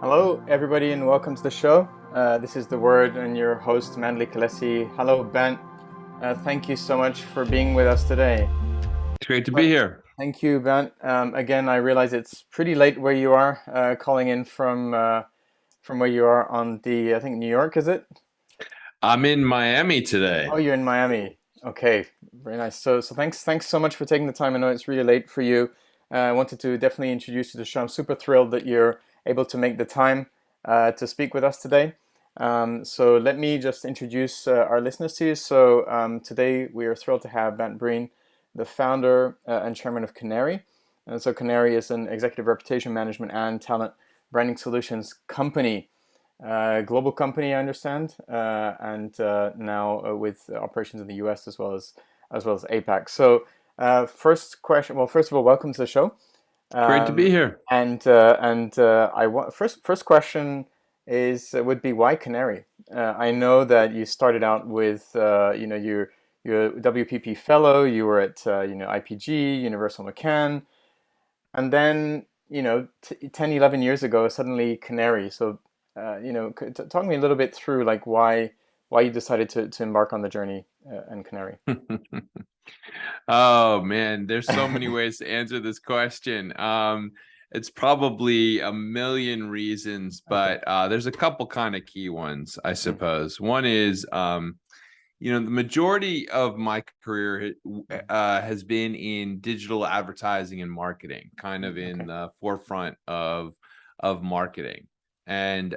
Hello, everybody, and welcome to the show. This is The Word and your host, Mandali Khalesi. Hello, Bant. Thank you so much for being with us today. It's great to be here. Thank you, Bant. Again, I realize it's pretty late where you are, calling in from where you are on I think New York, is it? I'm in Miami today. Oh, you're in Miami. Okay, very nice. So thanks so much for taking the time. I know it's really late for you. I wanted to definitely introduce you to the show. I'm super thrilled that you're able to make the time to speak with us today. So let me just introduce our listeners to you. So today we are thrilled to have Bant Breen, the founder and chairman of Qnary. And so Qnary is an executive reputation management and talent branding solutions company. Global company, I understand, and now with operations in the US as well as APAC. So, first question. Well, first of all, welcome to the show. Great to be here. And I want first question would be why Qnary? I know that you started out with you're a WPP fellow. You were at IPG, Universal McCann, and then 10, 11 years ago, suddenly Qnary. So. Talk me a little bit through like why you decided to embark on the journey in Qnary. Oh man, there's so many ways to answer this question. It's probably a million reasons, but there's a couple kind of key ones, I suppose. One is, the majority of my career has been in digital advertising and marketing, kind of in the forefront of marketing. And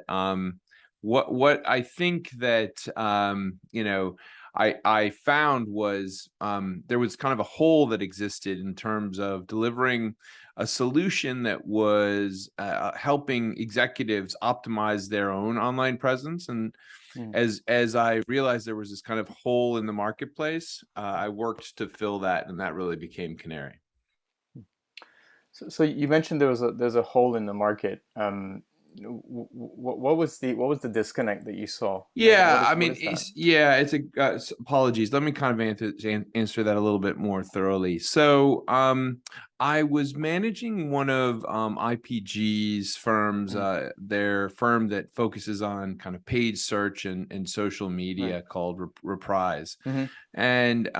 what I think that I found was there was kind of a hole that existed in terms of delivering a solution that was helping executives optimize their own online presence. And as I realized there was this kind of hole in the marketplace, I worked to fill that, and that really became Qnary. So you mentioned there's a hole in the market. What was the disconnect that you saw? Yeah, it's apologies. Let me kind of answer that a little bit more thoroughly. So, I was managing one of IPG's firms, their firm that focuses on kind of paid search and social media called Reprise. And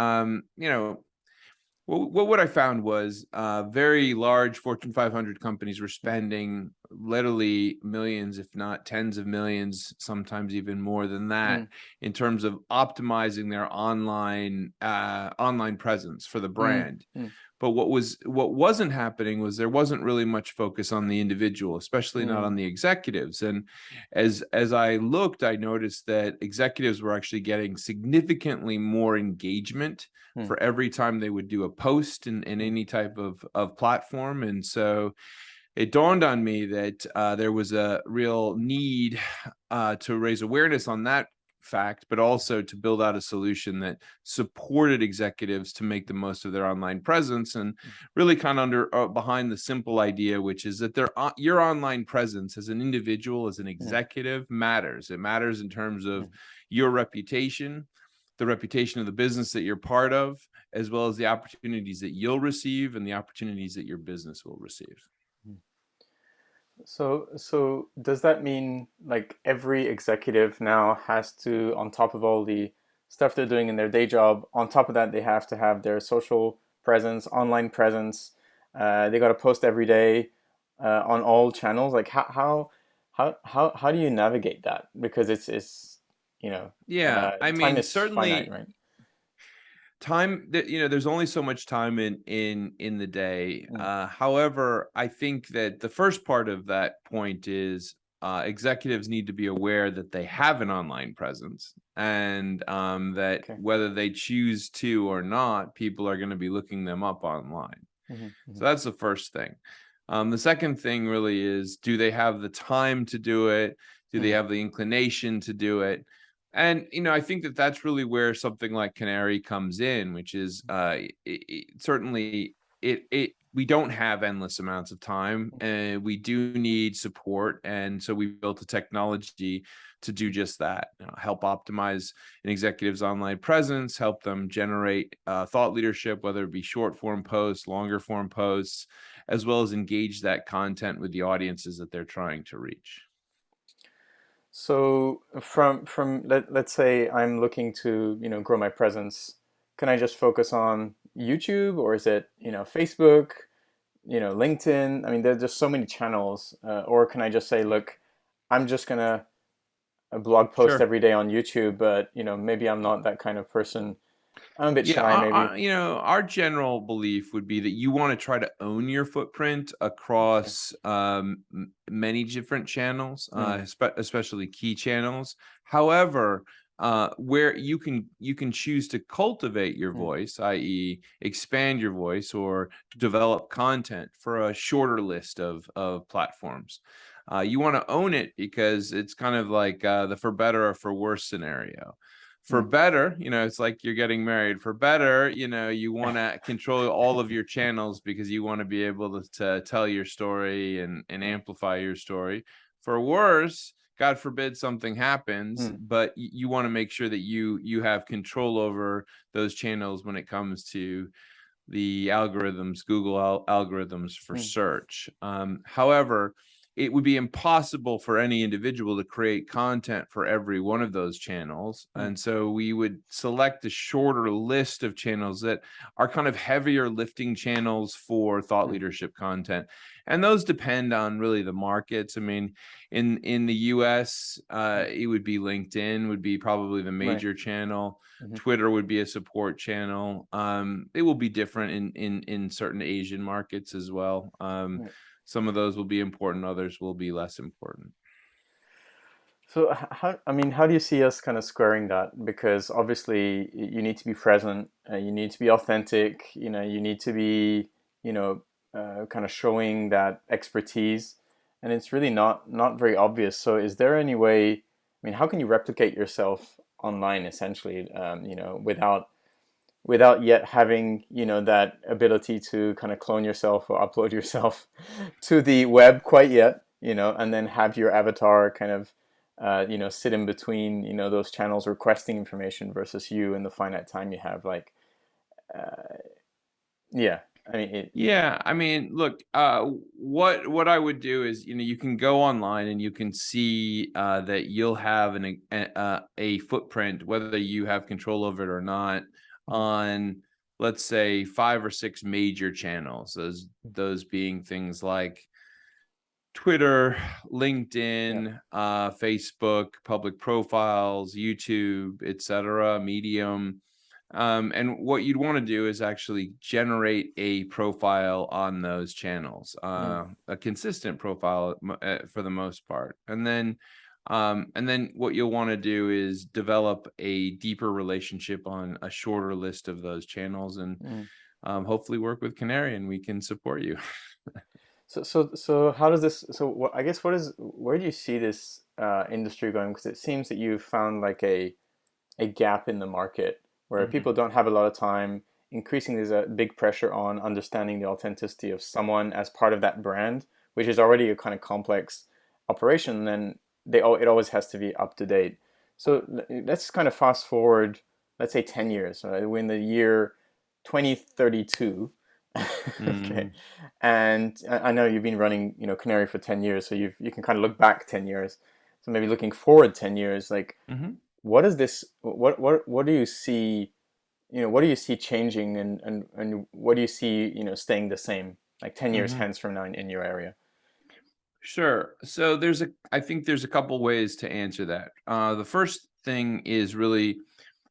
what I found was very large Fortune 500 companies were spending literally millions, if not tens of millions, sometimes even more than that, in terms of optimizing their online presence for the brand. But what wasn't happening was there wasn't really much focus on the individual, especially not on the executives. And as I looked, I noticed that executives were actually getting significantly more engagement for every time they would do a post in any type of platform. And so it dawned on me that there was a real need to raise awareness on that fact, but also to build out a solution that supported executives to make the most of their online presence, and really kind of behind the simple idea, which is that your online presence as an individual, as an Mm, executive, matters. It matters in terms of mm, your reputation, the reputation of the business that you're part of, as well as the opportunities that you'll receive and the opportunities that your business will receive. mm. So does that mean like every executive now has to, on top of all the stuff they're doing in their day job, on top of that, they have to have their social presence, online presence. They got to post every day on all channels. Like how do you navigate that? Because it's you know Yeah, I time mean, is finite, certainly right? time that, there's only so much time in the day. Mm, However, I think that the first part of that point is, executives need to be aware that they have an online presence, and that okay. whether they choose to or not, people are going to be looking them up online. Hmm, hmm, So that's the first thing. The second thing really is, do they have the time to do it? Do they mm, have the inclination to do it? And I think that that's really where something like Qnary comes in, which is, certainly we don't have endless amounts of time, and we do need support. And so we built a technology to do just that, help optimize an executive's online presence, help them generate thought leadership, whether it be short form posts, longer form posts, as well as engage that content with the audiences that they're trying to reach. So from let's say I'm looking to, grow my presence, can I just focus on YouTube, or is it, Facebook, LinkedIn? I mean, there's just so many channels. Or can I just say, look, I'm just gonna blog post Sure. every day on YouTube, but maybe I'm not that kind of person. I'm a bit Yeah, shy, maybe. our general belief would be that you want to try to own your footprint Okay. across, many different channels, Mm, especially key channels. However, where you can choose to cultivate your mm, voice, i.e., expand your voice or develop content for a shorter list of platforms. You want to own it because it's kind of like, the for better or for worse scenario. For mm. better, it's like you're getting married. For better, you want to control all of your channels because you want to be able to tell your story and Yeah. amplify your story. For worse, God forbid something happens, Mm, but you want to make sure that you have control over those channels when it comes to the algorithms, Google algorithms for mm, search. However, it would be impossible for any individual to create content for every one of those channels. mm, And so we would select a shorter list of channels that are kind of heavier lifting channels for thought mm, leadership content. And those depend on really the markets. I mean, in the US, mm. it would be LinkedIn would be probably the Right. major channel. Hmm. Twitter would be a support channel. It will be different in certain Asian markets as well. Right. Some of those will be important, others will be less important. So how, I mean, how do you see us kind of squaring that? Because obviously you need to be present, you need to be authentic, you need to be, kind of showing that expertise, and it's really not very obvious. So is there any way, I mean, how can you replicate yourself online essentially, without yet having, that ability to kind of clone yourself or upload yourself to the web quite yet, and then have your avatar kind of, sit in between, those channels requesting information versus you and the finite time you have. Like, uh, yeah, I mean, Yeah, I mean, look, what I would do is, you can go online and you can see, that you'll have a footprint, whether you have control over it or not, mm, on, let's say, 5 or 6 major channels. Those being things like Twitter, yeah, LinkedIn, Facebook, public profiles, YouTube, etc., Medium. And what you'd want to do is actually generate a profile on those channels, mm, a consistent profile, for the most part. And then what you'll want to do is develop a deeper relationship on a shorter list of those channels, and mm. hopefully work with Canary, and we can support you. So how does this? So what, I guess, where do you see this industry going? Because it seems that you've found like a gap in the market where Hmm. people don't have a lot of time. Increasingly, there's a big pressure on understanding the authenticity of someone as part of that brand, which is already a kind of complex operation. Then it always has to be up to date. So let's kind of fast forward, let's say 10 years. We're in the year 2032. Okay. Hmm. And I know you've been running, Qnary for 10 years, so you can kind of look back 10 years. So maybe looking forward 10 years, like Hmm. what is this, what do you see, what do you see changing, and what do you see, staying the same like 10 years Hmm. hence from now in your area? Sure. So I think there's a couple ways to answer that. The first thing is really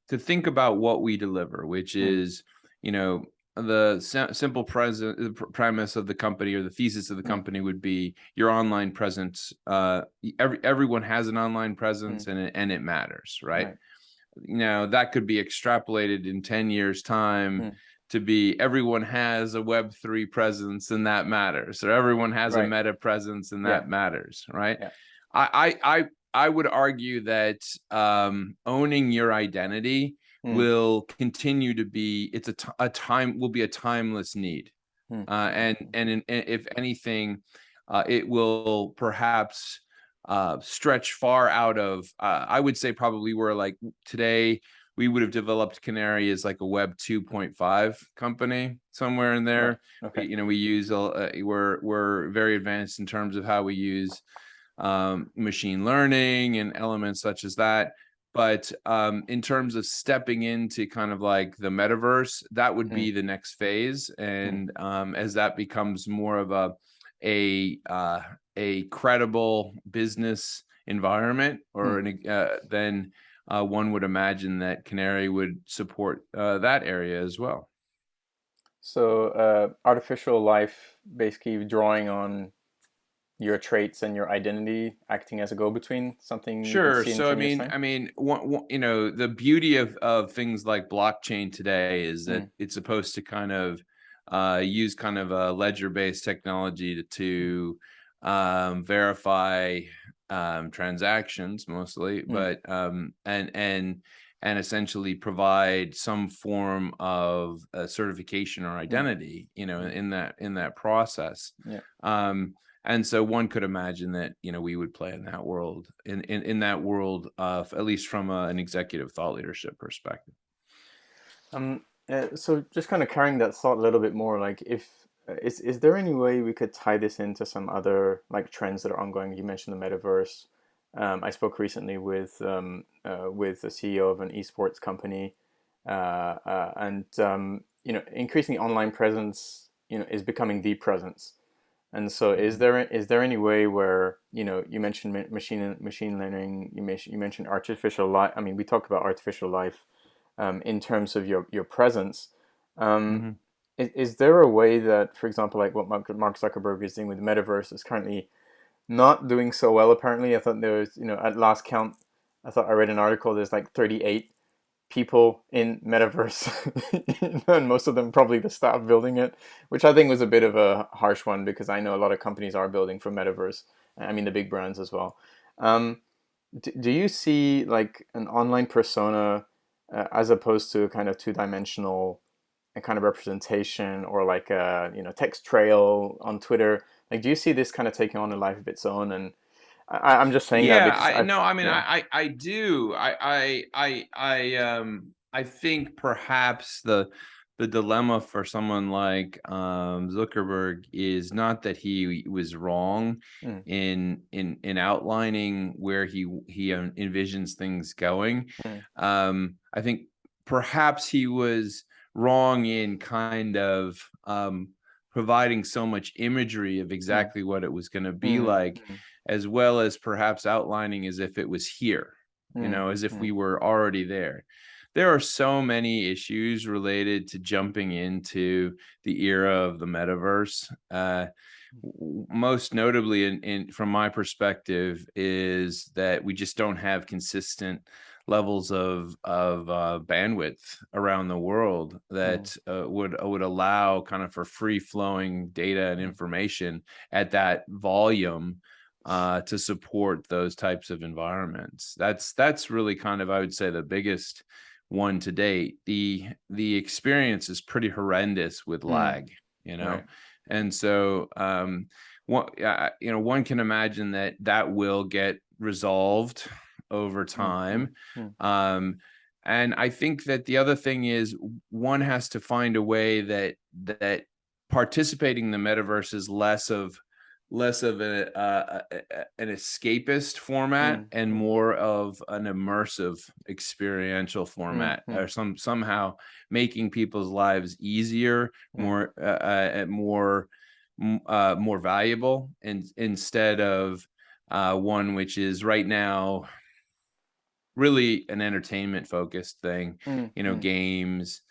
to think about what we deliver, which Mm, is, you know, the simple premise of the company, or the thesis of the mm, company, would be your online presence. Everyone has an online mm, presence, and it matters, right? right. That could be extrapolated in 10 years time Mm, to be everyone has a Web3 presence, and that matters, or everyone has a right. Meta presence, and Yeah. that matters, right? Yeah. I would argue that owning your identity Mm, will continue to be, a time will be a timeless need. mm, If anything, it will perhaps stretch far out of, I would say probably, where like today we would have developed Qnary as like a Web 2.5 company, somewhere in right. there. Okay. We use we're very advanced in terms of how we use machine learning and elements such as that. But in terms of stepping into kind of like the metaverse, that would Mm, be the next phase. mm, And as that becomes more of a a credible business environment, mm. then one would imagine that Qnary would support that area as well. So artificial life basically drawing on your traits and your identity, acting as a go-between, something you could Sure. see in So 10 years time? the beauty of things like blockchain today is that Mm, it's supposed to kind of use kind of a ledger-based technology mm, verify transactions mostly, mm, but and essentially provide some form of certification or mm, identity, mm. in that process. Yeah. And so one could imagine that, we would play in that world, in that world of, at least from an executive thought leadership perspective. So just kind of carrying that thought a little bit more, like if is there any way we could tie this into some other like trends that are ongoing? You mentioned the metaverse. I spoke recently with the CEO of an esports company, and increasingly online presence, is becoming the presence. And so, Mhm. is there any way where you mentioned machine learning, you mentioned artificial life. I mean, we talked about artificial life in terms of your presence. Um, Mhm. is there a way that, for example, like what Mark Zuckerberg is doing with the metaverse is currently not doing so well? Apparently, I thought there was, at last count, I thought I read an article. There's like 38 people in metaverse, and most of them probably the staff building it, which I think was a bit of a harsh one because I know a lot of companies are building for metaverse. I mean, the big brands as well. Um, do you see like an online persona as opposed to a kind of two-dimensional kind of representation, or like a text trail on Twitter? Like, do you see this kind of taking on a life of its own? And I'm just saying that Yeah, because I've I mean, yeah. I do. I think perhaps the dilemma for someone like Zuckerberg is not that he was wrong Mm, in outlining where he envisions things going. mm, I think perhaps he was wrong in kind of providing so much imagery of mm, exactly what it was going to be mm, like, mm, as well as perhaps outlining as if it was here, mm, as if we mm, were already there. There are so many issues related to jumping into the era of the metaverse. Most notably, from my perspective, is that we just don't have consistent levels of bandwidth around the world mm, that would allow kind of for free flowing data and mm, information at that volume to support those types of environments. That's really kind of, I would say, the biggest one to date. The experience is pretty horrendous with Mm, lag, you know, right. and so one can imagine that that will get resolved over Mm, mm, time. mm, Um, and I think that the other thing is one has to find a way that participating in the metaverse is less of an escapist format mm, and mm, more of an immersive experiential mm, format, mm, or somehow making people's lives easier, mm, more valuable, and instead of one which is right now really an entertainment focused thing, mm, mm, games,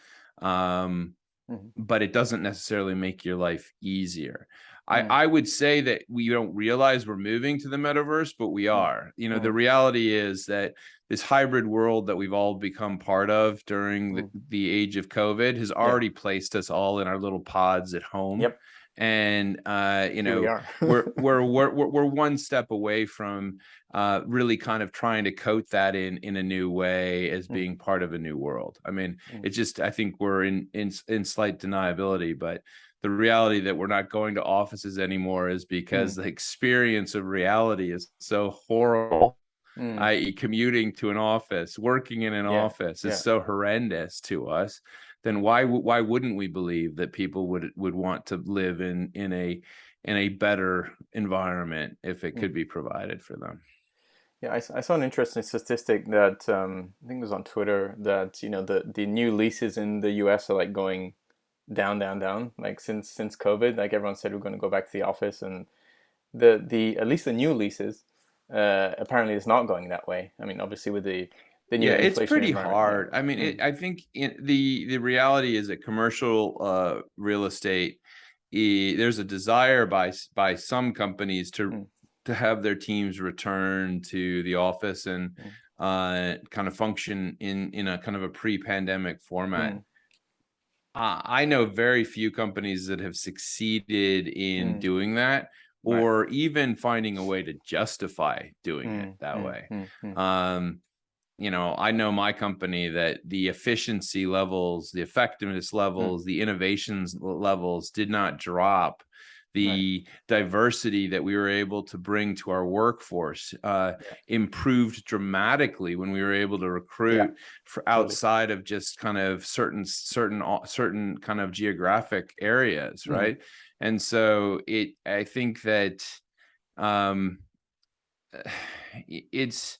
um, mm, but it doesn't necessarily make your life easier. mm, I would say that we don't realize we're moving to the metaverse, but we mm, are. The mm, reality is that this hybrid world that we've all become part of during the, mm. the age of COVID has Yeah. already placed us all in our little pods at home. Yep. And Here we are. we're one step away from really kind of trying to coat that in a new way as Mm, being part of a new world. I mean, mm, it's just, I think we're in slight deniability, but the reality that we're not going to offices anymore is because mm, the experience of reality is so horrible, mm. i.e. commuting to an office, working in an Yeah. office is Yeah. so horrendous to us. Then why wouldn't we believe that people would want to live in a better environment if it Mm. could be provided for them? Yeah, I saw an interesting statistic that I think it was on Twitter that the new leases in the US are like going down, down, down. Like since COVID, like everyone said we're going to go back to the office, and the at least the new leases apparently is not going that way. I mean, obviously with the new Yeah, it's inflation pretty environment. Yeah. hard. I mean, Mm, I think the reality is that commercial real estate, there's a desire by some companies mm, to have their teams return to the office and mm, kind of function in a kind of a pre-pandemic format. mm, I know very few companies that have succeeded in mm. doing that, Right. or even finding a way to justify doing it Mm, that mm, way. mm, mm, Um, I know my company that the efficiency levels, the effectiveness mm. levels, the innovations levels did not drop. Right. The diversity that we were able to bring to our workforce Yeah. improved dramatically when we were able to Yeah. recruit for Totally. outside of just kind of certain kind of geographic areas, Mm, right? And so I think that um, it's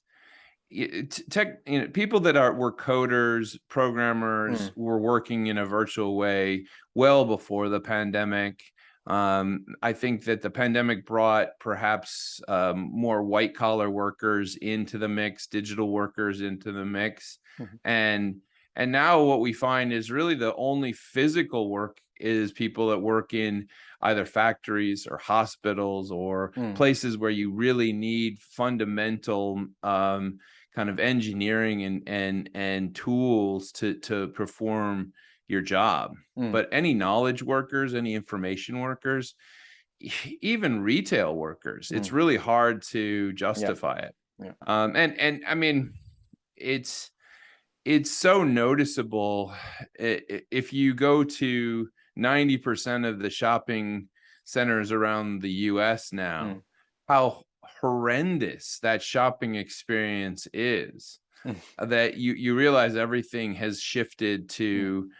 people that were coders, programmers, mm, were working in a virtual way well before the pandemic. I think that the pandemic brought perhaps more white collar workers into the mix, digital workers into the mix, mhm, and now what we find is really the only physical work is people that work in either factories or hospitals or mm, places where you really need fundamental kind of engineering and tools to perform your job. mm, But any knowledge workers, any information workers, even retail workers, it's mm. really hard to Yeah. justify it. Yeah. And I mean, it's it's so noticeable. If you go to 90% of the shopping centers around the US now, Mm, how horrendous that shopping experience is, mm, that you realize everything has shifted mm. to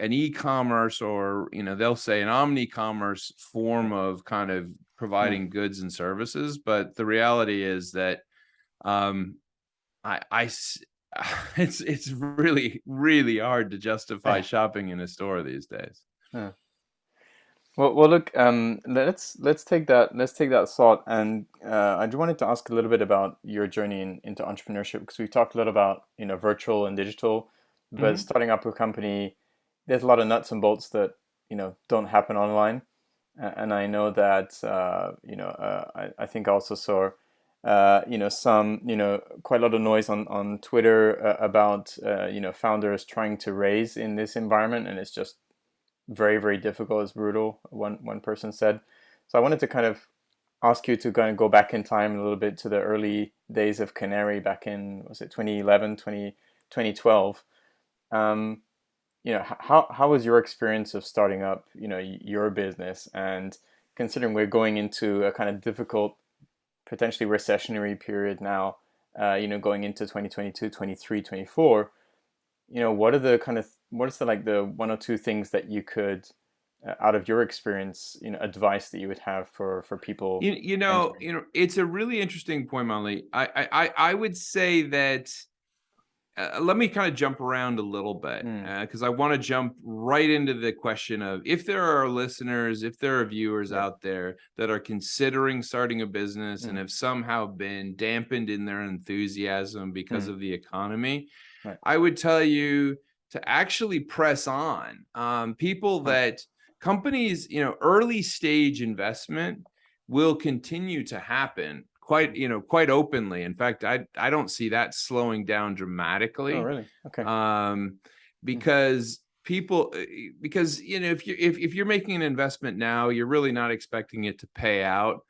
an e-commerce, or they'll say an omni-commerce Yeah. form of kind of Mm. providing goods and services. But the reality is that um, I it's really, really hard to justify shopping in a store these days. Yeah. Well, look. Let's take that thought, and I do wanted to ask a little bit about your journey into entrepreneurship because we talked a lot about virtual and digital, but Mhm. starting up a company, there's a lot of nuts and bolts that don't happen online, and I know that I think I also saw some quite a lot of noise on Twitter about founders trying to raise in this environment, and it's just very, very difficult. It's brutal. One person said. So I wanted to kind of ask you to kind of go back in time a little bit to the early days of Qnary back in, was it 2011, 2012? Um, how was your experience of starting up, your business? And considering we're going into a kind of difficult, potentially recessionary period now, going into 2022, 23, 24, what is the like the one or two things that you could, out of your experience, advice that you would have for people entering? It's a really interesting point, Molly. I would say that let me kind of jump around a little bit Mm, because I want to jump right into the question of if there are listeners, if there are viewers yeah. out there that are considering starting a business and Mm, have somehow been dampened in their enthusiasm because mm, of the economy, right. I would tell you to actually press on. People Huh. that companies, early stage investment will continue to happen quite openly. In fact, I don't see that slowing down Oh, dramatically. really? Okay. Um, Mm, because people because if you're making an investment now, you're really not expecting it to pay out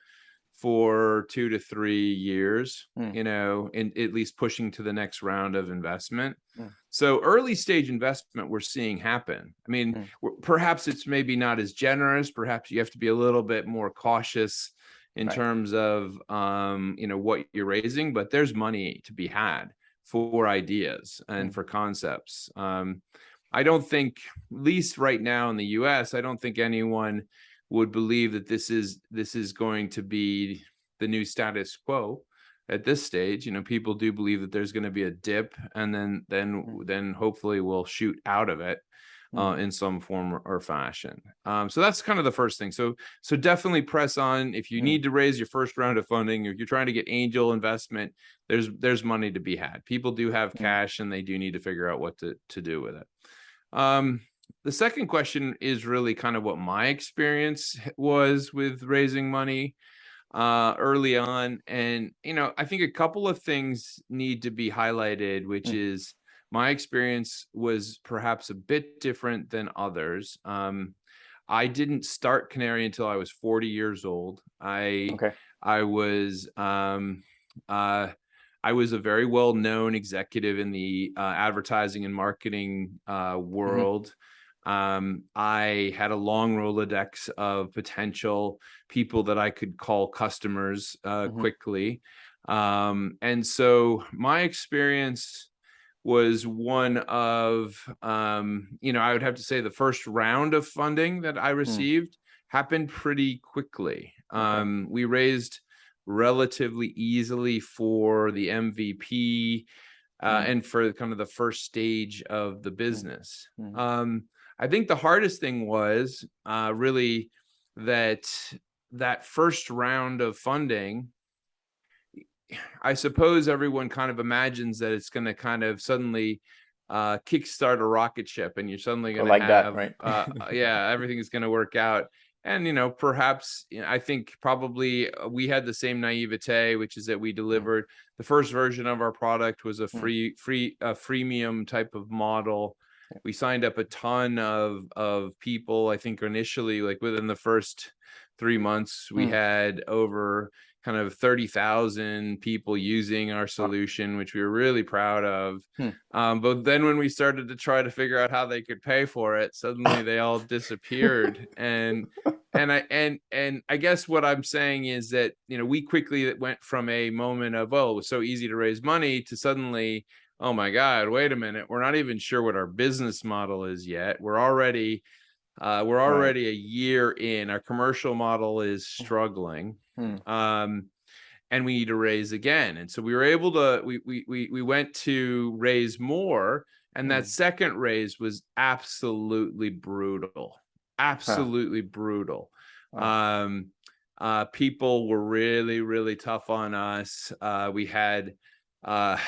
for 2 to 3 years, mm, and at least pushing to the next round of investment. mm, So early stage investment we're seeing happen. I mean, mm, perhaps it's maybe not as generous. Perhaps you have to be a little bit more cautious in right. terms of what you're raising, but there's money to be had for ideas and Mm, for concepts. I don't think, at least right now in the US, I don't think anyone would believe that this is going to be the new status quo at this stage. People do believe that there's going to be a dip, and then then mm, then hopefully we'll shoot out of it mm, in some form or fashion. So that's kind of the first thing. So definitely press on if you mm, need to raise your first round of funding, or if you're trying to get angel investment. There's money to be had. People do have mm, cash, and they do need to figure out what to do with it. Um, the second question is really kind of what my experience was with raising money early on. And, I think a couple of things need to be highlighted, which mm. is my experience was perhaps a bit different than others. I didn't start Qnary until I was 40 years old. Okay. I was uh, I was a very well-known executive in the advertising and marketing Hmm. world. I had a long Rolodex of potential people that I could call customers Hmm. quickly. And so my experience was one of, I would have to say the first round of funding that I Mm, received happened pretty quickly. okay. We raised relatively easily for the MVP Mm, and for kind of the first stage of the mm, business. mm, I think the hardest thing was really that that first round of funding. I suppose everyone kind of imagines that it's going to kind of suddenly kickstart a rocket ship, and you're suddenly go going to like that, have, right? yeah, everything is going to work out. And perhaps I think probably we had the same naivete, which is that we Mm, delivered the first version of our product was a mm, freemium type of model. yeah. We signed up a ton of people. I think initially, like within the first 3 months, we Mm, had over kind of 30,000 people using our wow. solution, which we were really proud of. Mm. But then when we started to try to figure out how they could pay for it, suddenly they all disappeared. And I guess what I'm saying is that, we quickly went from a moment of, oh, it was so easy to raise money to suddenly, oh my God, wait a minute, we're not even sure what our business model is yet. We're Right. already a year in. Our commercial model is struggling. Mm, Um, and we need to raise again. And so we were able to, we went to raise more. And that mm, second raise was absolutely brutal. huh. Absolutely brutal. Wow. Um, People were really, really tough on us. Uh, we had a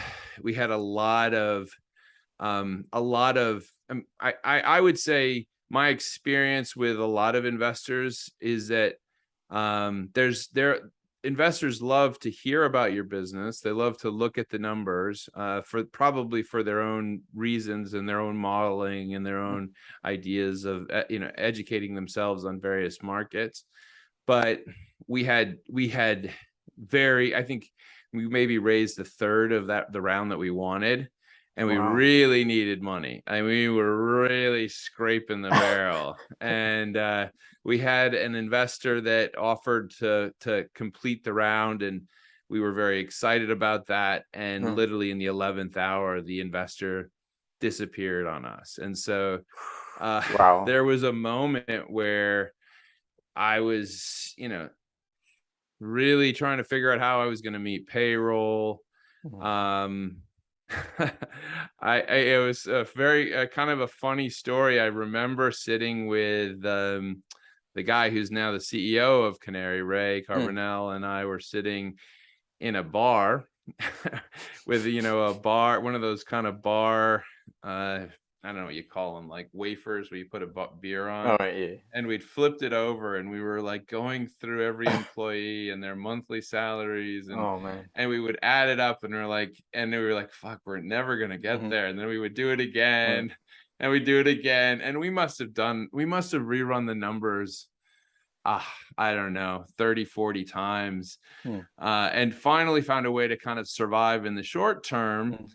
lot of I would say my experience with a lot of investors is that there investors love to hear about your business. They love to look at the numbers for probably for their own reasons and their own modeling and their Mm, own ideas of educating themselves on various markets. But we had I think we maybe raised a third of the round that we wanted, and we Wow. really needed money. I mean, we were really scraping the barrel, and we had an investor that offered to complete the round, and we were very excited about that. And literally in the 11th hour, the investor disappeared on us. And so Wow. there was a moment where I was, really trying to figure out how I was going to meet payroll. Um, it was a very kind of a funny story. I remember sitting with the guy who's now the CEO of Qnary, Ray Carbonell, and I were sitting in a bar with a bar, one of those kind of bar, I don't know what you call them, like wafers where you put a beer on. All right. Yeah. And we'd flipped it over, and we were like going through every employee and their monthly salaries, and Oh man. we would add it up, and we were like, fuck, we're never gonna get there. And then we would do it again, and we do it again, and we must have rerun the numbers, I don't know, 30, 40 times, and finally found a way to kind of survive in the short term.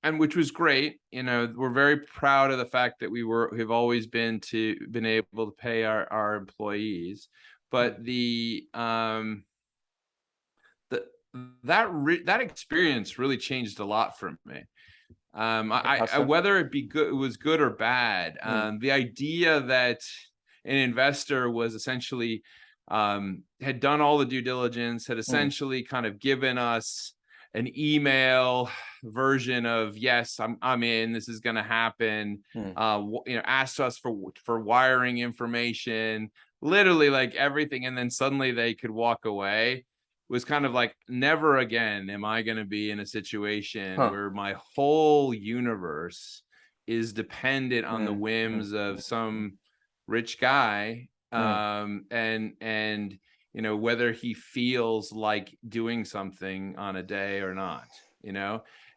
And which was great. We're very proud of the fact that we've always been able to pay our employees, but that experience really changed a lot for me. Whether it was good or bad, the idea that an investor was essentially had done all the due diligence, had essentially kind of given us an email version of, yes, I'm in, this is going to happen. Asked us for wiring information, literally like everything, and then suddenly they could walk away. Was kind of like, never again am I going to be in a situation where my whole universe is dependent on the whims of some rich guy, and whether he feels like doing something on a day or not,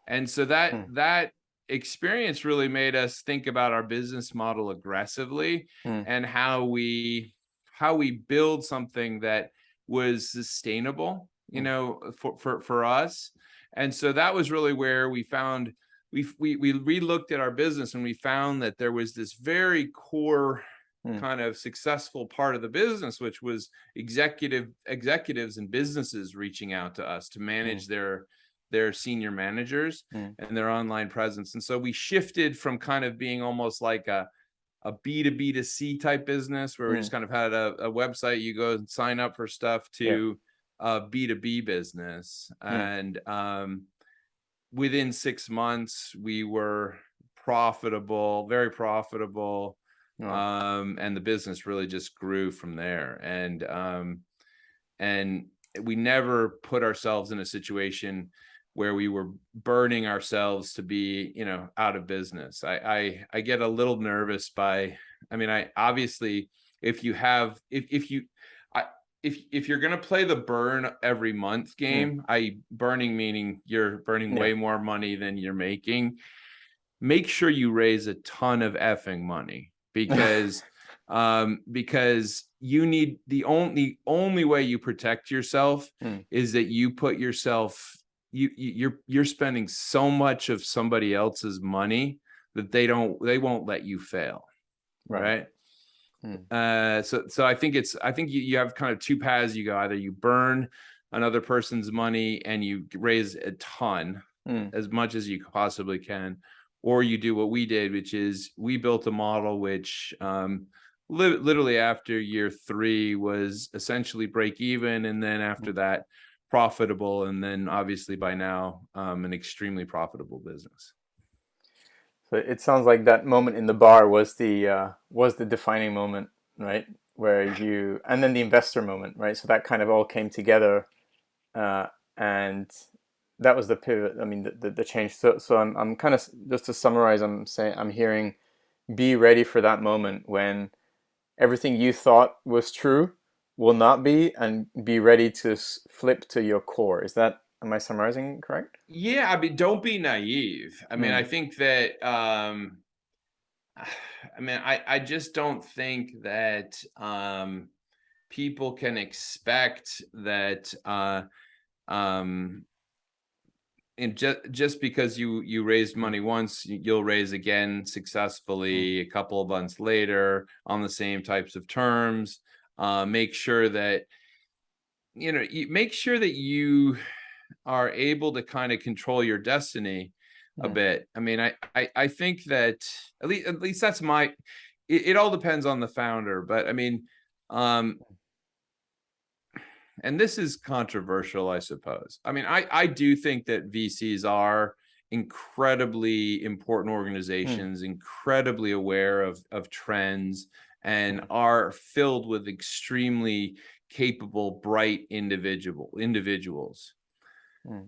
and so that experience really made us think about our business model aggressively, and how we build something that was sustainable, for us. And so that was really where we found we re-looked at our business, and we found that there was this very core kind of successful part of the business, which was executives and businesses reaching out to us to manage their senior managers and their online presence. And so we shifted from kind of being almost like a B2B to C type business, where we just kind of had a website, you go and sign up for stuff, to a B2B business. And within 6 months, we were profitable, very profitable. And the business really just grew from there. And we never put ourselves in a situation where we were burning ourselves to be, out of business. I get a little nervous I obviously, if you're going to play the burn every month game, burning meaning you're burning way more money than you're making, make sure you raise a ton of effing money, because you need, the only way you protect yourself is that you put yourself, you're spending so much of somebody else's money that they won't let you fail. Right. So I think you have kind of two paths you go. Either you burn another person's money and you raise a ton, as much as you possibly can, or you do what we did, which is we built a model which literally after year 3 was essentially break even, and then after that profitable, and then obviously by now an extremely profitable business. So it sounds like that moment in the bar was the defining moment, right? And then the investor moment, right? So that kind of all came together, and that was the pivot. I mean, the change. So I'm kind of, just to summarize, I'm hearing, be ready for that moment when everything you thought was true will not be, and be ready to flip to your core. Am I summarizing correct? Yeah, I mean, don't be naive. I mean, I think that I just don't think that people can expect that and just because you raised money once, you'll raise again successfully a couple of months later on the same types of terms. Make sure that you are able to kind of control your destiny a bit. I mean, I think that at least that's it all depends on the founder, but I mean, and this is controversial, I suppose. I mean, I do think that VCs are incredibly important organizations, incredibly aware of trends, and are filled with extremely capable, bright individuals.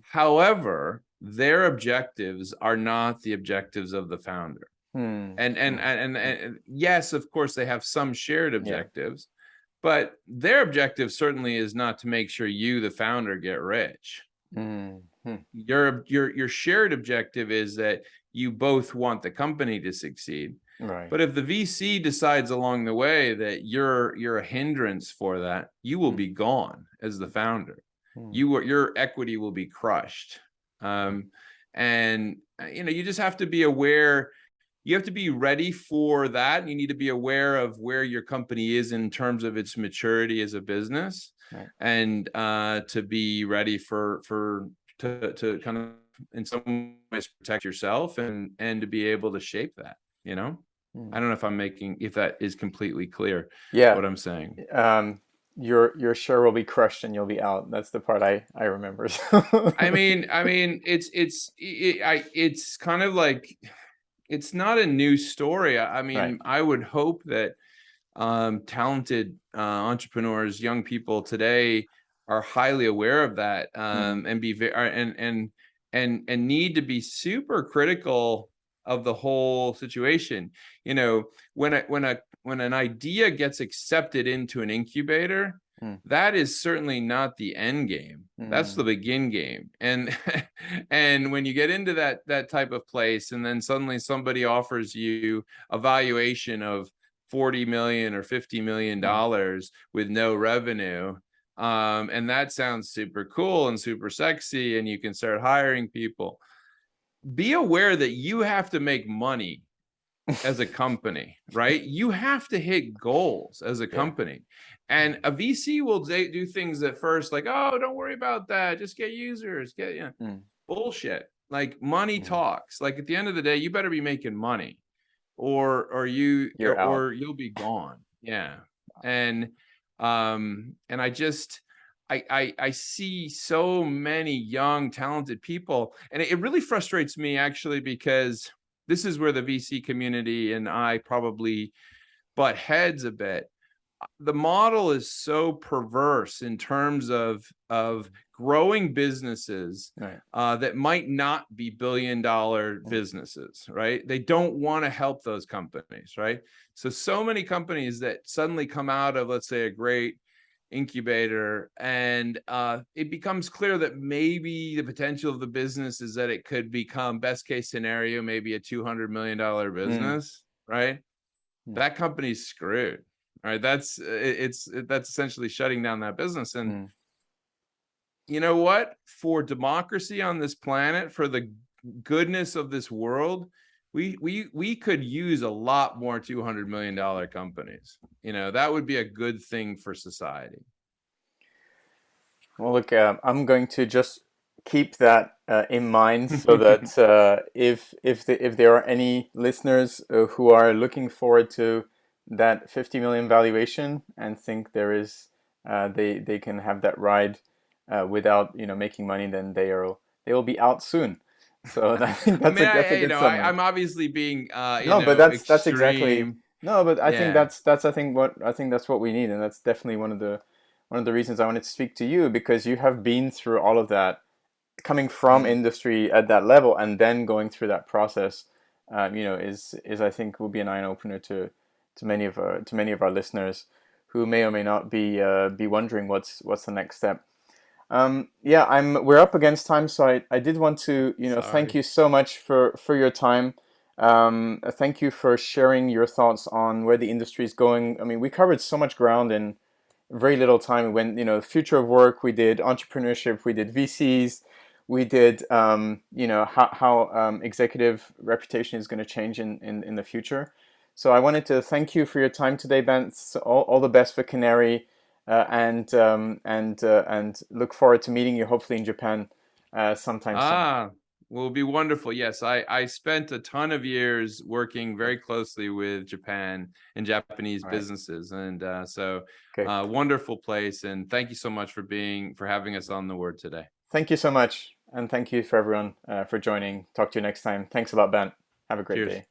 However, their objectives are not the objectives of the founder. And yes, of course, they have some shared objectives, but their objective certainly is not to make sure you, the founder, get rich. Your shared objective is that you both want the company to succeed. Right. But if the VC decides along the way that you're a hindrance for that, you will be gone as the founder. Your equity will be crushed. And you just have to be aware. You have to be ready for that. You need to be aware of where your company is in terms of its maturity as a business, and to be ready to kind of in some ways protect yourself and to be able to shape that. I don't know if that is completely clear. What I'm saying. Your share will be crushed and you'll be out. That's the part I remember. I mean, it's kind of like, it's not a new story. I mean, I would hope that talented entrepreneurs, young people today, are highly aware of that, and be and need to be super critical of the whole situation. When an idea gets accepted into an incubator, that is certainly not the end game. That's the begin game. And and when you get into that type of place, and then suddenly somebody offers you a valuation of $40 million or $50 million with no revenue, and that sounds super cool and super sexy, and you can start hiring people. Be aware that you have to make money as a company, right? You have to hit goals as a company. And a VC will do things at first like, oh, don't worry about that. Just get users, bullshit. Like, money talks. Like, at the end of the day, you better be making money, or you'll be gone. Yeah. And I see so many young, talented people, and it really frustrates me, actually, because this is where the VC community and I probably butt heads a bit. The model is so perverse in terms of growing businesses that might not be billion-dollar businesses, right? They don't want to help those companies, right? So many companies that suddenly come out of, let's say, a great incubator, and it becomes clear that maybe the potential of the business is that it could become, best case scenario, maybe a $200 million business, right? That company's screwed. All right, that's essentially shutting down that business. And you know what? For democracy on this planet, for the goodness of this world, we could use a lot more $200 million companies. That would be a good thing for society. Well, look, I'm going to just keep that in mind, so that if there are any listeners who are looking forward to that 50 million valuation and think there is they can have that ride without making money, then they will be out soon. So I think that's a good summary. I'm obviously being no, but that's exactly no, but I think that's what we need, and that's definitely one of the reasons I wanted to speak to you, because you have been through all of that, coming from industry at that level and then going through that process. Is I think will be an eye opener to many of our listeners who may or may not be wondering what's the next step. We're up against time, so I did want to thank you so much for your time. Thank you for sharing your thoughts on where the industry is going. I mean, we covered so much ground in very little time. When, future of work, we did entrepreneurship, we did VCs, we did, how executive reputation is going to change in the future. So I wanted to thank you for your time today, Bant. So all the best for Qnary, and look forward to meeting you hopefully in Japan sometime soon. Will be wonderful. Yes, I spent a ton of years working very closely with Japan and Japanese All right. businesses, and Okay. wonderful place. And thank you so much for having us on the Word today. Thank you so much, and thank you for everyone for joining. Talk to you next time. Thanks a lot, Ben. Have a great Cheers. day.